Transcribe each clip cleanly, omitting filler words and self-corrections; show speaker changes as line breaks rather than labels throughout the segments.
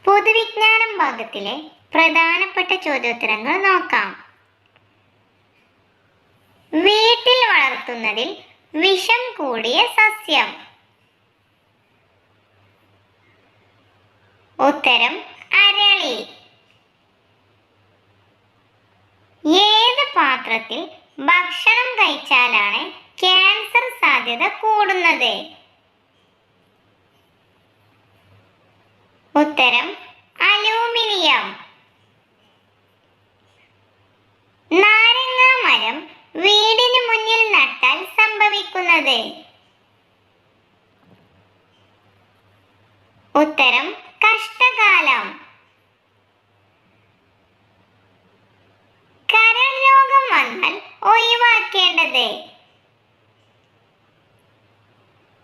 പൊതുവിജ്ഞാനം ഭാഗത്തിലെ പ്രധാനപ്പെട്ട ചോദ്യോത്തരങ്ങൾ നോക്കാം. വീട്ടിൽ വളർത്തുന്നതിൽ വിഷം കൂടിയ സസ്യം. ഉത്തരം അരളി. ഏത് പാത്രത്തിൽ ഭക്ഷണം കഴിച്ചാലാണ് ക്യാൻസർ സാധ്യത കൂടുന്നത്? ഉത്തരം അലൂമിനിയം. നാരങ്ങ മരം വീടിന് മുന്നിൽ നട്ടാൽ സംഭവിക്കുന്നത്? ഉത്തരം കഷ്ടകാലം. കരൾ രോഗം വന്നാൽ ഒഴിവാക്കേണ്ടത്?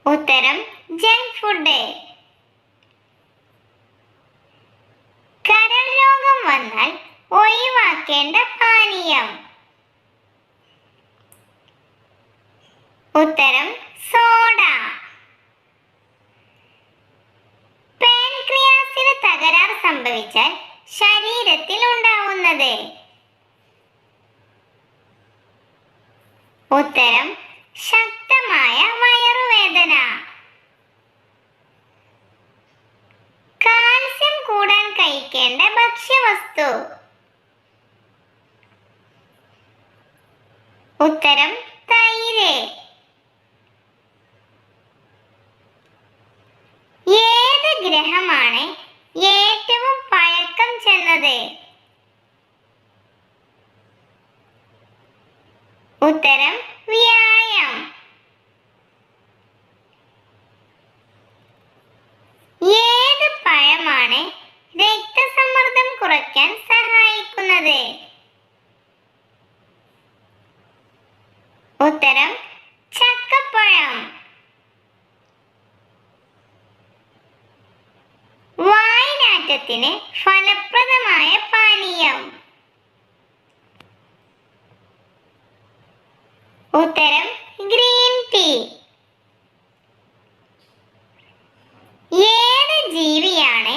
ഉത്തരം ജങ്ക് ഫുഡ്. കരൾ രോഗം വന്നാൽ ഒഴിവാക്കേണ്ട പാനീയം? ഉത്തരം സോഡ. പാൻക്രിയാസിന് തകരാർ സംഭവിച്ചാൽ ശരീരത്തിൽ ഉണ്ടാവുന്നത്? ഉത്തരം ശക്തമായ വയറുവേദന. കാൽസ്യം കൂടാൻ കഴിക്കേണ്ട ഭക്ഷ്യവസ്തു? ഉത്തരം തൈര്. ഏത് ഗ്രഹമാണ് ഏറ്റവും പഴക്കം ചെന്നത്? ഉത്തരം വ്യാഴം. ഏത് പഴമാണ് രക്തസമ്മർദ്ദം കുറയ്ക്കാൻ സഹായിക്കുന്നത്? ഉത്തരം ചക്കപ്പഴം. വായ്നാറ്റത്തിന് ഫലപ്രദമായ പാനീയം? ഉത്തരം ഗ്രീൻ ടീ. ഏത് ജീവിയാണ്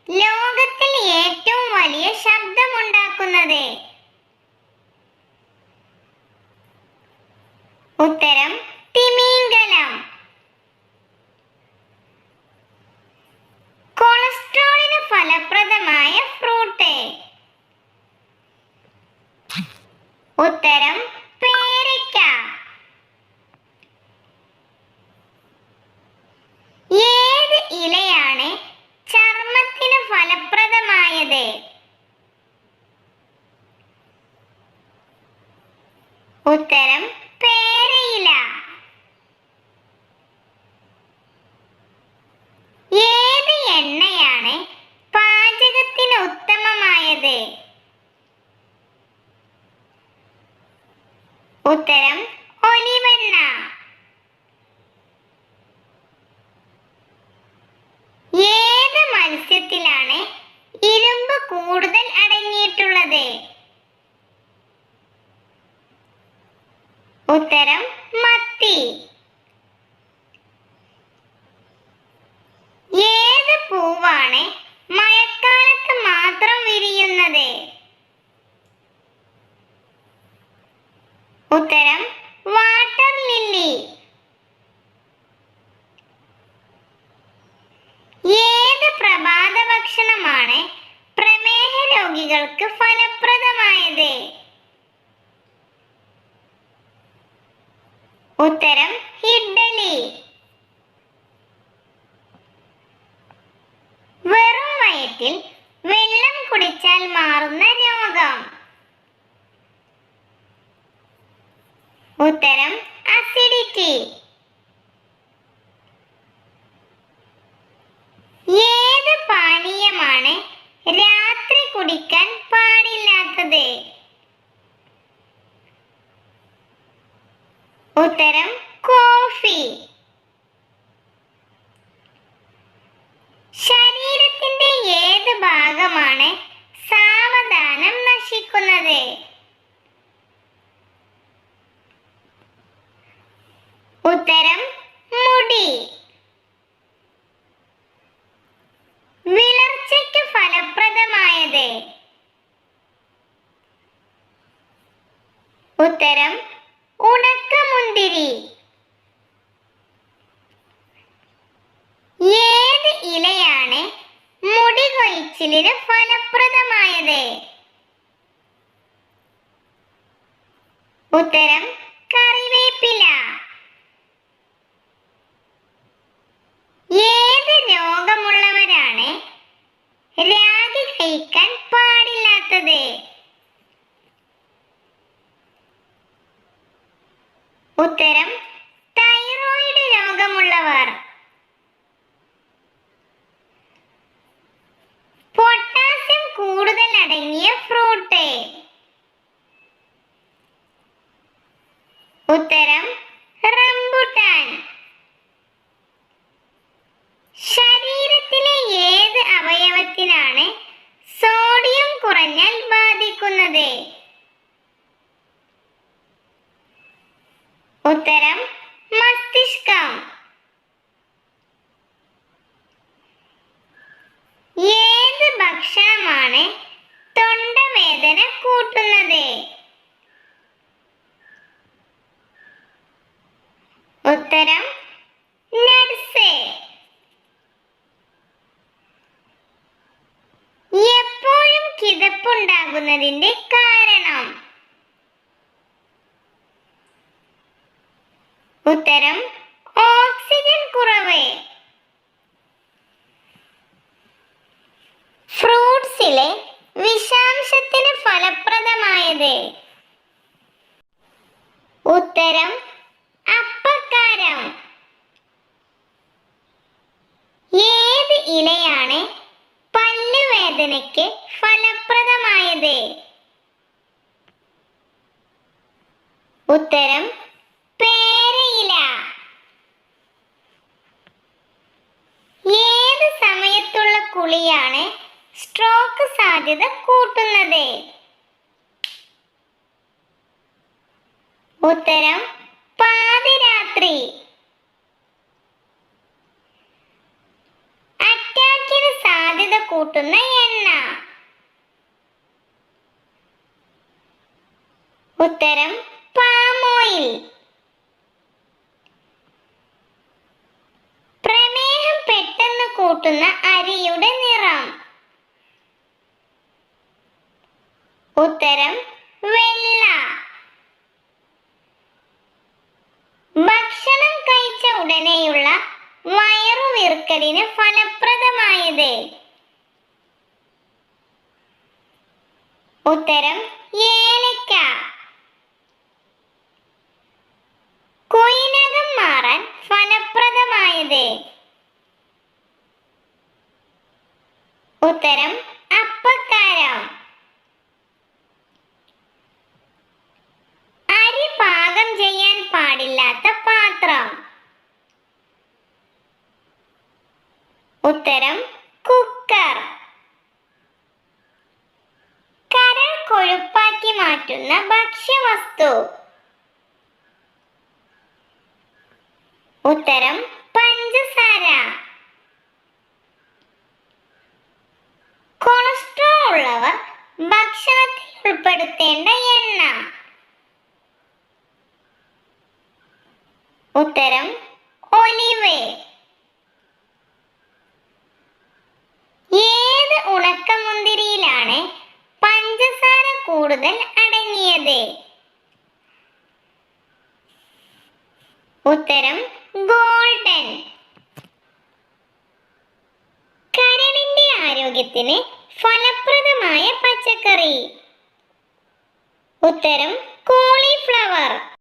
ലോകത്തിൽ ഏറ്റവും വലിയ ശബ്ദമുണ്ടാക്കുന്നത്? ഉത്തരം തിമിംഗലം. കൊളസ്ട്രോളിന് ഫലപ്രദമായ ഫ്രൂട്ട്? ഉത്തരം പേരയ്ക്ക. ഏത് ഇലയാണ് ചർമ്മത്തിന് ഫലപ്രദമായത്? ഉത്തരം പേരയില. ഏത് എണ്ണയാണ് പാചകത്തിന് ഉത്തമമായത്? ഉത്തരം ഒലിവെണ്ണ. ഏത് മത്സ്യത്തിലാണ് ഇരുമ്പ് കൂടുതൽ അടങ്ങിയിട്ടുള്ളത്? ഉത്തരം മത്തി. ഏത് പൂവാണ് മഴക്കാലത്ത് മാത്രം വിരിയുന്നത്? ഉത്തരം വാട്ടർ ലില്ലി. ഏത് പ്രഭാത ഭക്ഷണമാണ് പ്രമേഹ രോഗികൾക്ക് ഫലപ്രദമായത്? ഉത്തരം ഇഡ്ഡലി. വെറും വയറ്റിൽ വെള്ളം കുടിച്ചാൽ മാറുന്ന രോഗം? ഉത്തരം അസിഡിറ്റി. ഏത് പാനീയമാണ് രാത്രി കുടിക്കാൻ പാടില്ലാത്തത്? ഉത്തരം കോഫി. ശരീരത്തിന്റെ ഏത് ഭാഗമാണ് സാവധാനം നശിക്കുന്നത്? ഉത്തരം മുടി. വിളർച്ചയ്ക്ക് ഉത്തരം ഉണക്കമുന്തിരി. ഏത് ഇലയാണ് മുടി കൊഴിച്ചിലിന് ഫലപ്രദമായത്? ഉത്തരം കറിവേപ്പില. ഏത് രോഗമുള്ളവരാണ് രാഗി കഴിക്കാൻ പാടില്ലാത്തത്? ഉത്തരം തൈറോയിഡ് രോഗമുള്ളവർ. പൊട്ടാസ്യം കൂടുതൽ അടങ്ങിയ ഫ്രൂട്ട്? ഉത്തരം റംബുട്ടാൻ. ശരീരത്തിലെ ഏത് അവയവത്തിനാണ് സോഡിയം കുറഞ്ഞാൽ ബാധിക്കുന്നത്? ഉത്തരം മസ്തിഷ്കം. ഏത് ഭക്ഷണമാണ് തൊണ്ടവേദന കൂട്ടുന്നത്? ഉത്തരം നട്സ്. എപ്പോഴും കിതപ്പുണ്ടാകുന്നതിന്റെ കാരണം? ഉത്തരം ഓക്സിജൻ കുറവ്. ഫ്രൂട്ട്സിലെ വിഷാംശത്തിന് ഫലപ്രദമായത്? ഉത്തരം അപ്പക്കാരം. ഏത് ഇലയാണ് പല്ലുവേദനയ്ക്ക് ഫലപ്രദമായത്? ഉത്തരം പേരയില. ഏത് സമയത്തുള്ള കുളിയാണ് സ്ട്രോക്ക് സാധ്യത കൂട്ടുന്നത്? ഉത്തരം പാതിരാത്രി. അറ്റാക്കിന് സാധ്യത കൂട്ടുന്ന എണ്ണ? ഉത്തരം പാം ഓയിൽ. പ്രമേഹം പെട്ടെന്ന് കൂട്ടുന്ന അരിയുടെ നിറം? ഉത്തരം വെള്ള. ഭക്ഷണം കഴിച്ച ഉടനെയുള്ള വയറുവീർക്കലിന് ഫലപ്രദമായത്? ഉത്തരം ഏലക്ക. കുയിനകം മാറാൻ ഫലപ്രദമായത്? ഉത്തരം അപ്പക്കാരം. അരി പാകം ചെയ്യാൻ പാടില്ലാത്ത പാത്രം? ഉത്തരം കുക്കർ. കരൾ കൊഴുപ്പാക്കി മാറ്റുന്ന ഭക്ഷ്യവസ്തു? ഉത്തരം പഞ്ചസാര. കൊളസ്ട്രോൾ ഉള്ളവർ ഭക്ഷണത്തിൽ ഉൾപ്പെടുത്തേണ്ട എണ്ണ? ഉത്തരം ഒലിവ്. ഏത് ഉണക്കമുന്തിരിയിലാണ് പഞ്ചസാര കൂടുതൽ അടങ്ങിയത്? ഉത്തരം ഗോൾഡൻ. കരളിന്റെ ആരോഗ്യത്തിന് ഫലപ്രദമായ പച്ചക്കറി? ഉത്തരം കോളിഫ്ലവർ.